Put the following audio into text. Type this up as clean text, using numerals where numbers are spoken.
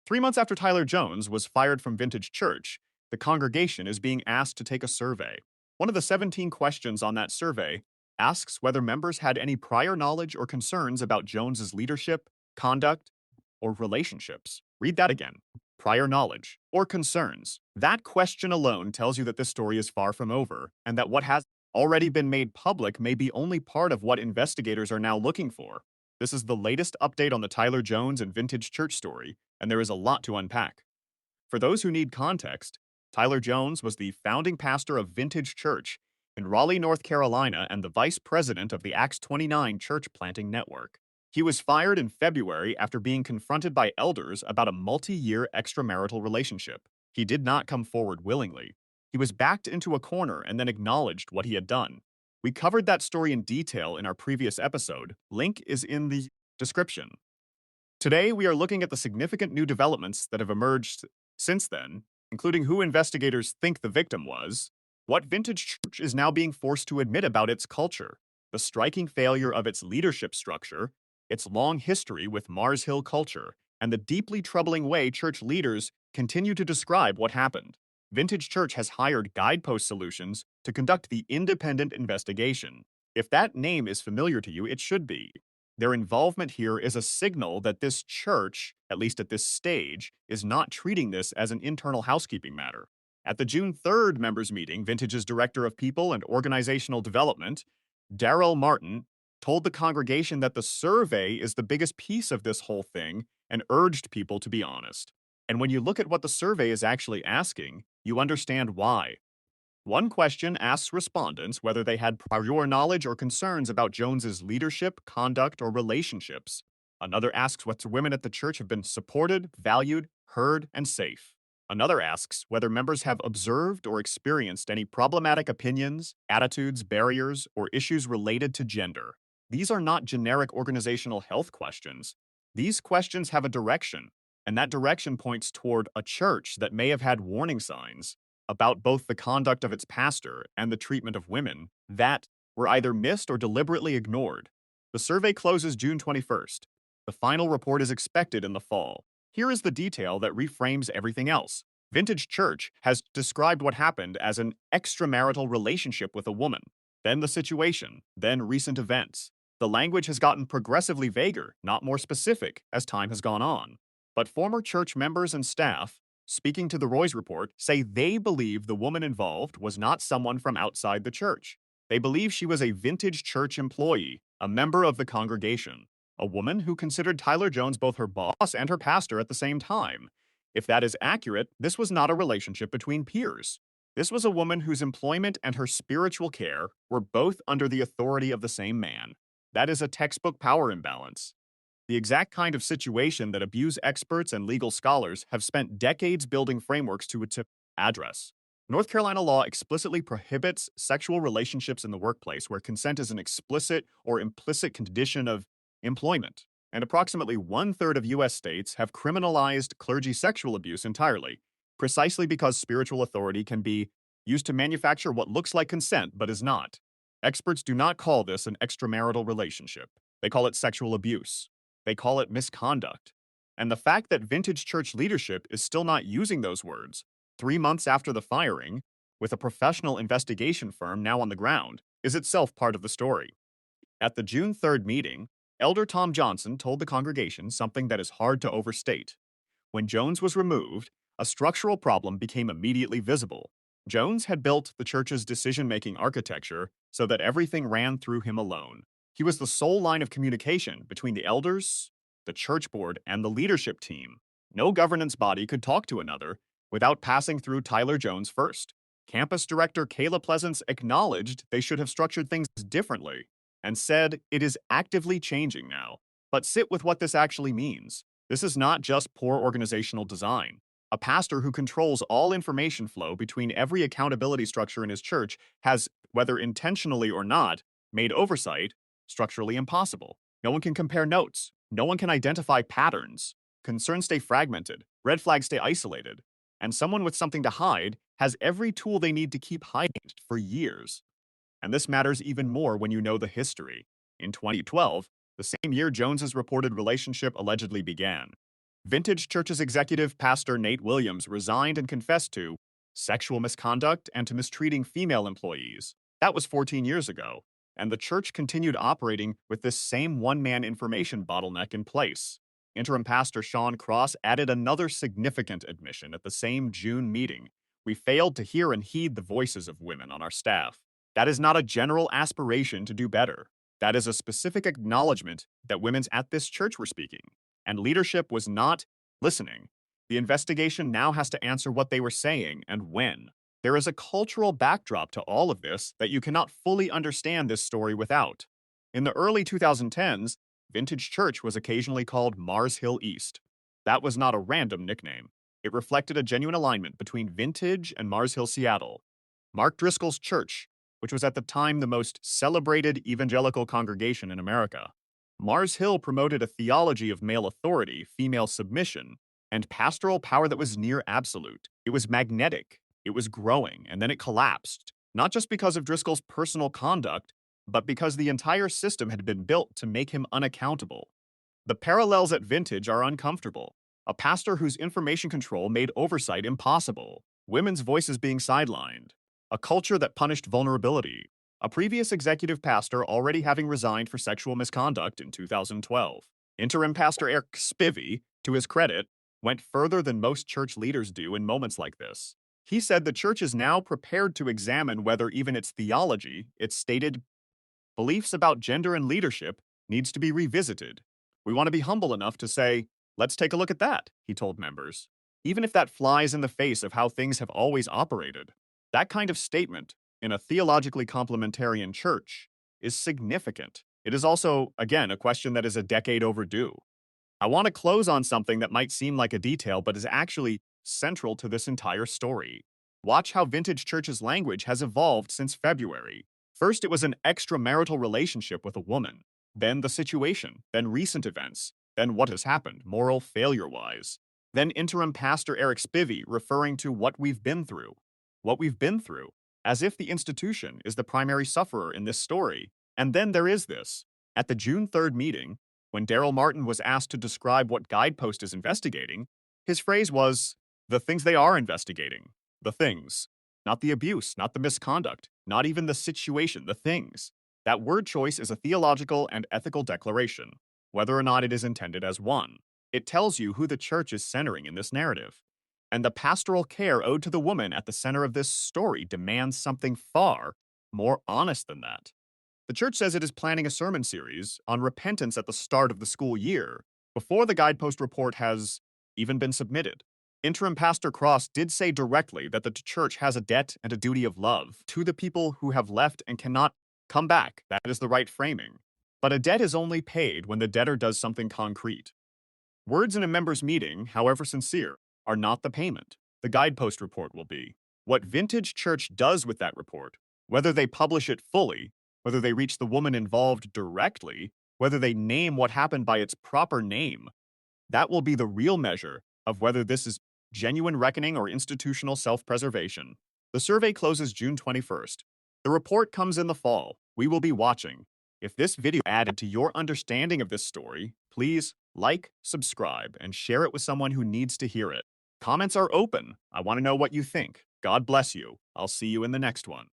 3 months after Tyler Jones was fired from Vintage Church, the congregation is being asked to take a survey. One of the 17 questions on that survey asks whether members had any prior knowledge or concerns about Jones's leadership, conduct, or relationships. Read that again. Prior knowledge or concerns. That question alone tells you that this story is far from over, and that what has already been made public may be only part of what investigators are now looking for. This is the latest update on the Tyler Jones and Vintage Church story, and there is a lot to unpack. For those who need context, Tyler Jones was the founding pastor of Vintage Church in Raleigh, North Carolina, and the vice president of the Acts 29 church planting network. He was fired in February after being confronted by elders about a multi-year extramarital relationship. He did not come forward willingly. He was backed into a corner and then acknowledged what he had done. We covered that story in detail in our previous episode. Link is in the description. Today, we are looking at the significant new developments that have emerged since then, including who investigators think the victim was, what Vintage Church is now being forced to admit about its culture, the striking failure of its leadership structure, its long history with Mars Hill culture, and the deeply troubling way church leaders continue to describe what happened. Vintage Church has hired Guidepost Solutions to conduct the independent investigation. If that name is familiar to you, it should be. Their involvement here is a signal that this church, at least at this stage, is not treating this as an internal housekeeping matter. At the June 3rd members' meeting, Vintage's Director of People and Organizational Development, Darrell Martin, told the congregation that the survey is the biggest piece of this whole thing and urged people to be honest. And when you look at what the survey is actually asking, you understand why. One question asks respondents whether they had prior knowledge or concerns about Jones's leadership, conduct, or relationships. Another asks whether women at the church have been supported, valued, heard, and safe. Another asks whether members have observed or experienced any problematic opinions, attitudes, barriers, or issues related to gender. These are not generic organizational health questions. These questions have a direction, and that direction points toward a church that may have had warning signs about both the conduct of its pastor and the treatment of women that were either missed or deliberately ignored. The survey closes June 21st. The final report is expected in the fall. Here is the detail that reframes everything else. Vintage Church has described what happened as an extramarital relationship with a woman, then the situation, then recent events. The language has gotten progressively vaguer, not more specific, as time has gone on. But former church members and staff, speaking to the Roy's report, say they believe the woman involved was not someone from outside the church. They believe she was a Vintage Church employee, a member of the congregation, a woman who considered Tyler Jones both her boss and her pastor at the same time. If that is accurate, this was not a relationship between peers. This was a woman whose employment and her spiritual care were both under the authority of the same man. That is a textbook power imbalance. The exact kind of situation that abuse experts and legal scholars have spent decades building frameworks to address. North Carolina law explicitly prohibits sexual relationships in the workplace where consent is an explicit or implicit condition of employment, and approximately 1/3 of U.S. states have criminalized clergy sexual abuse entirely, precisely because spiritual authority can be used to manufacture what looks like consent but is not. Experts do not call this an extramarital relationship. They call it sexual abuse. They call it misconduct. And the fact that Vintage Church leadership is still not using those words, 3 months after the firing, with a professional investigation firm now on the ground, is itself part of the story. At the June 3rd meeting, Elder Tom Johnson told the congregation something that is hard to overstate. When Jones was removed, a structural problem became immediately visible. Jones had built the church's decision-making architecture so that everything ran through him alone. He was the sole line of communication between the elders, the church board, and the leadership team. No governance body could talk to another without passing through Tyler Jones first. Campus director Kayla Pleasance acknowledged they should have structured things differently and said it is actively changing now. But sit with what this actually means. This is not just poor organizational design. A pastor who controls all information flow between every accountability structure in his church has, whether intentionally or not, made oversight structurally impossible. No one can compare notes. No one can identify patterns. Concerns stay fragmented. Red flags stay isolated. And someone with something to hide has every tool they need to keep hiding it for years. And this matters even more when you know the history. In 2012, the same year Jones's reported relationship allegedly began, Vintage Church's executive pastor Nate Williams resigned and confessed to sexual misconduct and to mistreating female employees. That was 14 years ago, and the church continued operating with this same one-man information bottleneck in place. Interim pastor Sean Cross added another significant admission at the same June meeting. We failed to hear and heed the voices of women on our staff. That is not a general aspiration to do better. That is a specific acknowledgement that women's at this church were speaking, and leadership was not listening. The investigation now has to answer what they were saying and when. There is a cultural backdrop to all of this that you cannot fully understand this story without. In the early 2010s, Vintage Church was occasionally called Mars Hill East. That was not a random nickname. It reflected a genuine alignment between Vintage and Mars Hill, Seattle. Mark Driscoll's church, which was at the time the most celebrated evangelical congregation in America. Mars Hill promoted a theology of male authority, female submission, and pastoral power that was near absolute. It was magnetic, it was growing, and then it collapsed, not just because of Driscoll's personal conduct, but because the entire system had been built to make him unaccountable. The parallels at Vintage are uncomfortable. A pastor whose information control made oversight impossible, women's voices being sidelined, a culture that punished vulnerability, a previous executive pastor already having resigned for sexual misconduct in 2012. Interim pastor Eric Spivey, to his credit, went further than most church leaders do in moments like this. He said the church is now prepared to examine whether even its theology, its stated beliefs about gender and leadership, needs to be revisited. We want to be humble enough to say, let's take a look at that, he told members, even if that flies in the face of how things have always operated. That kind of statement, in a theologically complementarian church, is significant. It is also, again, a question that is a decade overdue. I want to close on something that might seem like a detail, but is actually central to this entire story. Watch how Vintage Church's language has evolved since February. First, it was an extramarital relationship with a woman. Then the situation. Then recent events. Then what has happened, moral failure-wise. Then interim pastor Eric Spivey referring to what we've been through. What we've been through, as if the institution is the primary sufferer in this story. And then there is this. At the June 3rd meeting, when Daryl Martin was asked to describe what Guidepost is investigating, his phrase was, the things they are investigating. The things. Not the abuse, not the misconduct, not even the situation, the things. That word choice is a theological and ethical declaration, whether or not it is intended as one. It tells you who the church is centering in this narrative. And the pastoral care owed to the woman at the center of this story demands something far more honest than that. The church says it is planning a sermon series on repentance at the start of the school year, before the Guidepost report has even been submitted. Interim Pastor Cross did say directly that the church has a debt and a duty of love to the people who have left and cannot come back. That is the right framing. But a debt is only paid when the debtor does something concrete. Words in a member's meeting, however sincere, are not the payment. The Guidepost report will be. What Vintage Church does with that report, whether they publish it fully, whether they reach the woman involved directly, whether they name what happened by its proper name, that will be the real measure of whether this is genuine reckoning or institutional self-preservation. The survey closes June 21st. The report comes in the fall. We will be watching. If this video added to your understanding of this story, please like, subscribe, and share it with someone who needs to hear it. Comments are open. I want to know what you think. God bless you. I'll see you in the next one.